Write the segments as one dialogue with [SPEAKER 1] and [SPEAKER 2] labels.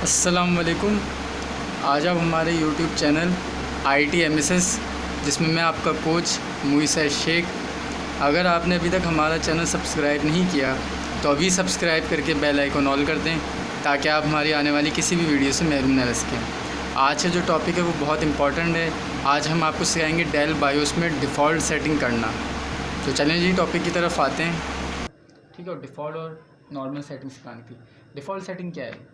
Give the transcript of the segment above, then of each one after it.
[SPEAKER 1] अस्सलाम वालेकुम। आज आप हमारे यूट्यूब चैनल ITMSS जिसमें मैं आपका कोच मुईसा शेख, अगर आपने अभी तक हमारा चैनल सब्सक्राइब नहीं किया तो अभी सब्सक्राइब करके बेल आइकन ऑल कर दें ताकि आप हमारी आने वाली किसी भी वीडियो से महरूम न रह सकें। आज का जो टॉपिक है वो बहुत इंपॉर्टेंट है। आज हम आपको सिखाएंगे डेल बायोस में डिफ़ॉल्ट सेटिंग करना। तो चलें जी टॉपिक की तरफ आते हैं। ठीक है, डिफ़ॉल्ट और नॉर्मल सेटिंग सिखाने की। डिफ़ॉल्ट सेटिंग क्या है?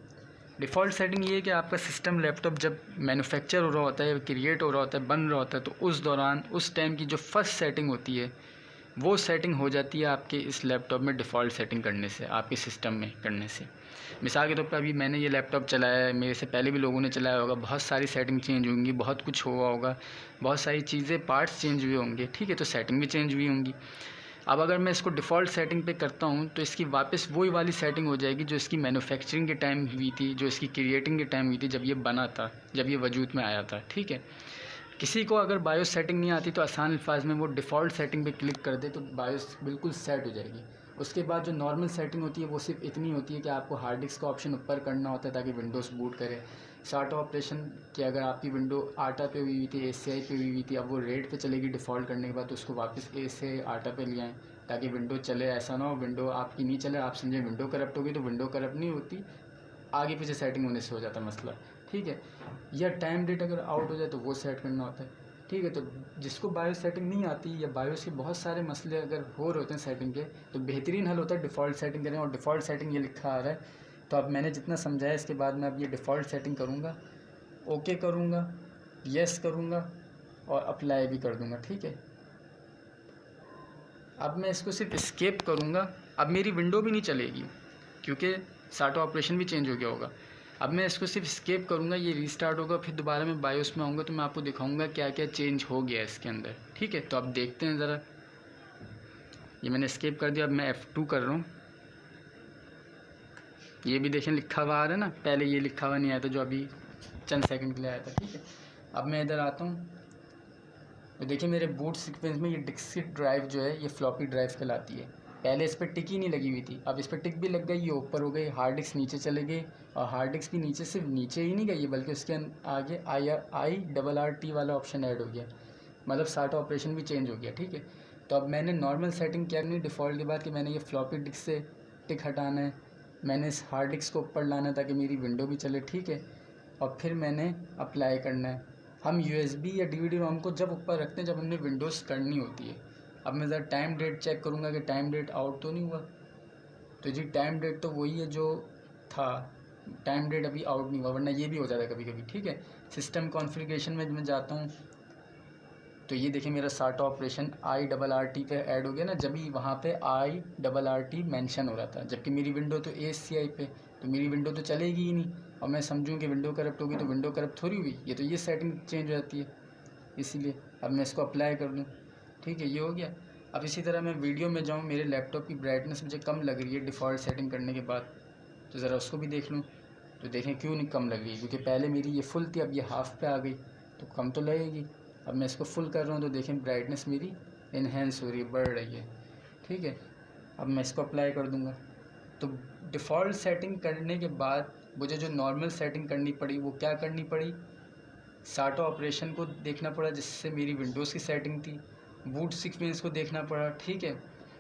[SPEAKER 1] डिफ़ॉल्ट सेटिंग ये है कि आपका सिस्टम लैपटॉप जब मैन्युफैक्चर हो रहा होता है, क्रिएट हो रहा होता है, बन रहा होता है, तो उस दौरान उस टाइम की जो फर्स्ट सेटिंग होती है वो सेटिंग हो जाती है आपके इस लैपटॉप में डिफ़ॉल्ट सेटिंग करने से, आपके सिस्टम में करने से। मिसाल के तौर पर अभी मैंने ये लैपटॉप चलाया है, मेरे से पहले भी लोगों ने चलाया होगा, बहुत सारी सेटिंग चेंज होंगी, बहुत कुछ हुआ होगा, बहुत सारी चीज़ें पार्ट्स चेंज हुए होंगे, ठीक है, तो सेटिंग भी चेंज हुई होंगी। अब अगर मैं इसको डिफ़ॉल्ट सेटिंग पे करता हूँ तो इसकी वापस वही वाली सेटिंग हो जाएगी जो इसकी मैन्युफैक्चरिंग के टाइम हुई थी, जो इसकी क्रिएटिंग के टाइम हुई थी, जब ये बना था, जब ये वजूद में आया था। ठीक है, किसी को अगर बायोस सेटिंग नहीं आती तो आसान अल्फाज में वो डिफ़ॉल्ट सेटिंग पे क्लिक कर दे तो बायोस बिल्कुल सेट हो जाएगी। उसके बाद जो नॉर्मल सेटिंग होती है वो सिर्फ इतनी होती है कि आपको हार्ड डिस्क का ऑप्शन ऊपर करना होता है ताकि विंडोज़ बूट करे। स्टार्ट ऑपरेशन कि अगर आपकी विंडो आटा पे हुई थी, ACI पे हुई थी, अब वो रेड पे चलेगी डिफ़ॉल्ट करने के बाद, तो उसको वापस A से आटा पे ले आएँ ताकि विंडो चले। ऐसा ना हो विंडो आपकी नहीं चले, आप समझे विंडो करप्ट होगी, तो विंडो करप्ट नहीं होती, आगे पीछे सेटिंग होने से हो जाता मसला। ठीक है, या टाइम डेट अगर आउट हो जाए तो वो सेट करना होता है। ठीक है, तो जिसको बायोस सेटिंग नहीं आती या बायोस के बहुत सारे मसले अगर हो रहे होते हैं सेटिंग के, तो बेहतरीन हल होता है डिफ़ॉल्ट सेटिंग करें। और डिफ़ॉल्ट सेटिंग ये लिखा आ रहा है, तो अब मैंने जितना समझाया इसके बाद मैं अब ये डिफ़ॉल्ट सेटिंग करूँगा, ओके करूँगा, येस करूँगा और अप्लाई भी कर दूँगा। ठीक है, अब मैं इसको सिर्फ एस्केप करूँगा। अब मेरी विंडो भी नहीं चलेगी क्योंकि स्टार्ट ऑपरेशन भी चेंज हो गया होगा। अब मैं इसको सिर्फ एस्केप करूँगा, ये रीस्टार्ट होगा, फिर दोबारा मैं बायोस में आऊँगा तो मैं आपको दिखाऊँगा क्या क्या चेंज हो गया इसके अंदर। ठीक है, तो अब देखते हैं ज़रा। ये मैंने एस्केप कर दिया, अब मैं F2 कर रहा हूँ। ये भी देखें लिखा हुआ आ रहा है ना, पहले ये लिखा हुआ नहीं आया था जो अभी चंद सेकंड के लिए आया था। ठीक है, अब मैं इधर आता हूँ तो देखिए मेरे बूट सीक्वेंस में ये डिस्क ड्राइव जो है ये फ्लॉपी ड्राइव कहलाती है। पहले इस पर टिक ही नहीं लगी हुई थी, अब इस पर टिक भी लग गई, ये ऊपर हो गई, हार्ड डिस्क नीचे चले गए। और हार्ड डिस्क भी नीचे, सिर्फ नीचे ही नहीं गई बल्कि उसके आगे IRRT वाला ऑप्शन ऐड हो गया, मतलब स्टार्ट ऑपरेशन भी चेंज हो गया। ठीक है, तो अब मैंने नॉर्मल सेटिंग क्या करनी डिफ़ॉल्ट के बाद कि मैंने ये फ्लॉपी डिस्क से टिक हटाना है, मैंने इस हार्ड डिस्क को ऊपर लाना है ताकि मेरी विंडो भी चले। ठीक है, और फिर मैंने अप्लाई करना है। हम USB या DVD रोम को जब ऊपर रखते हैं जब हमने विंडोज़ करनी होती है। अब मैं ज़रा टाइम डेट चेक करूँगा कि टाइम डेट आउट तो नहीं हुआ। तो जी टाइम डेट तो वही है जो था, टाइम डेट अभी आउट नहीं हुआ, वरना ये भी हो जाता है कभी कभी। ठीक है, सिस्टम कॉन्फ़िगरेशन में मैं जाता हूँ तो ये देखिए मेरा स्टार्ट ऑपरेशन IRRT पे ऐड हो गया ना, जब भी वहाँ पे IRRT मेंशन हो रहा था, जबकि मेरी विंडो तो ACI पे, तो मेरी विंडो तो चलेगी ही नहीं। और मैं समझूँ कि विंडो करप्ट होगी तो विंडो करप्ट थोड़ी हुई, ये तो ये सेटिंग चेंज हो जाती है, इसीलिए अब मैं इसको अप्लाई कर दूँ। ठीक है, ये हो गया। अब इसी तरह मैं वीडियो में जाऊँ, मेरे लैपटॉप की ब्राइटनेस मुझे कम लग रही है डिफ़ॉल्ट सेटिंग करने के बाद, तो ज़रा उसको भी देख लूँ। तो देखें क्यों नहीं कम लग रही है, क्योंकि पहले मेरी ये फुल थी, अब ये हाफ़ पे आ गई, तो कम तो लगेगी। अब मैं इसको फुल कर रहा हूँ तो देखें ब्राइटनेस मेरी इन्हेंस हो रही है, बढ़ रही है। ठीक है, अब मैं इसको अप्लाई कर दूँगा। तो डिफ़ॉल्ट सेटिंग करने के बाद मुझे जो नॉर्मल सेटिंग करनी पड़ी वो क्या करनी पड़ी, स्टार्ट ऑपरेशन को देखना पड़ा जिससे मेरी विंडोज़ की सेटिंग थी, बूट सीक्वेंस को देखना पड़ा। ठीक है,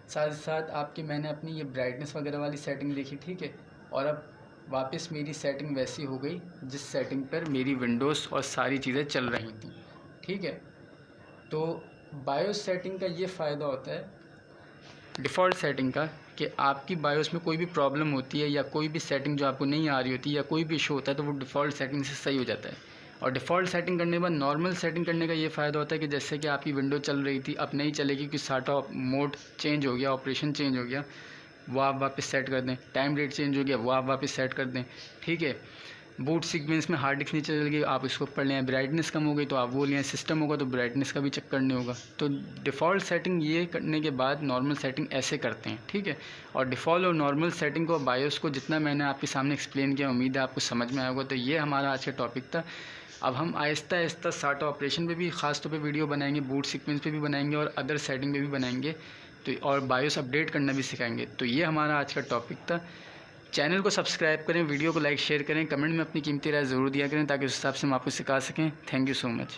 [SPEAKER 1] साथ साथ आपकी मैंने अपनी ये ब्राइटनेस वगैरह वाली सेटिंग देखी। ठीक है, और अब वापस मेरी सेटिंग वैसी हो गई जिस सेटिंग पर मेरी विंडोज़ और सारी चीज़ें चल रही थी। ठीक है, तो बायोस सेटिंग का ये फ़ायदा होता है डिफ़ॉल्ट सेटिंग का कि आपकी बायोस में कोई भी प्रॉब्लम होती है या कोई भी सेटिंग जो आपको नहीं आ रही होती या कोई भी इशू होता है तो वो डिफ़ॉल्ट सेटिंग से सही हो जाता है। और डिफ़ॉल्ट सेटिंग करने के बाद नॉर्मल सेटिंग करने का ये फ़ायदा होता है कि जैसे कि आपकी विंडो चल रही थी, अब नहीं चलेगी क्योंकि स्टार्ट मोड चेंज हो गया, ऑपरेशन चेंज हो गया, वो आप वापस सेट कर दें। टाइम डेट चेंज हो गया, वो आप वापस सेट कर दें। ठीक है, बूट सीक्वेंस में हार्ड डिस्क नीचे चल गई, आप इसको ऊपर ले आए, ब्राइटनेस कम हो गई तो आप वो ले आए, सिस्टम होगा तो ब्राइटनेस का भी चक्कर नहीं होगा। तो डिफ़ॉल्ट सेटिंग ये करने के बाद नॉर्मल सेटिंग ऐसे करते हैं। ठीक है, और डिफ़ॉल्ट और नॉर्मल सेटिंग को बायोस को जितना मैंने आपके सामने एक्सप्लेन किया, उम्मीद है आपको समझ में आया होगा। तो ये हमारा आज का टॉपिक था। अब हम आहिस्ता आहिस्ता स्टार्ट ऑपरेशन पे भी ख़ास तौर पे वीडियो बनाएंगे, बूट सीक्वेंस पे भी बनाएंगे और अदर सेटिंग पे भी बनाएंगे, तो और बायोस अपडेट करना भी सिखाएंगे। तो ये हमारा आज का टॉपिक था। चैनल को सब्सक्राइब करें, वीडियो को लाइक शेयर करें, कमेंट में अपनी कीमती राय ज़रूर दिया करें ताकि उस हिसाब से हम आपको सिखा सकें। Thank you so much.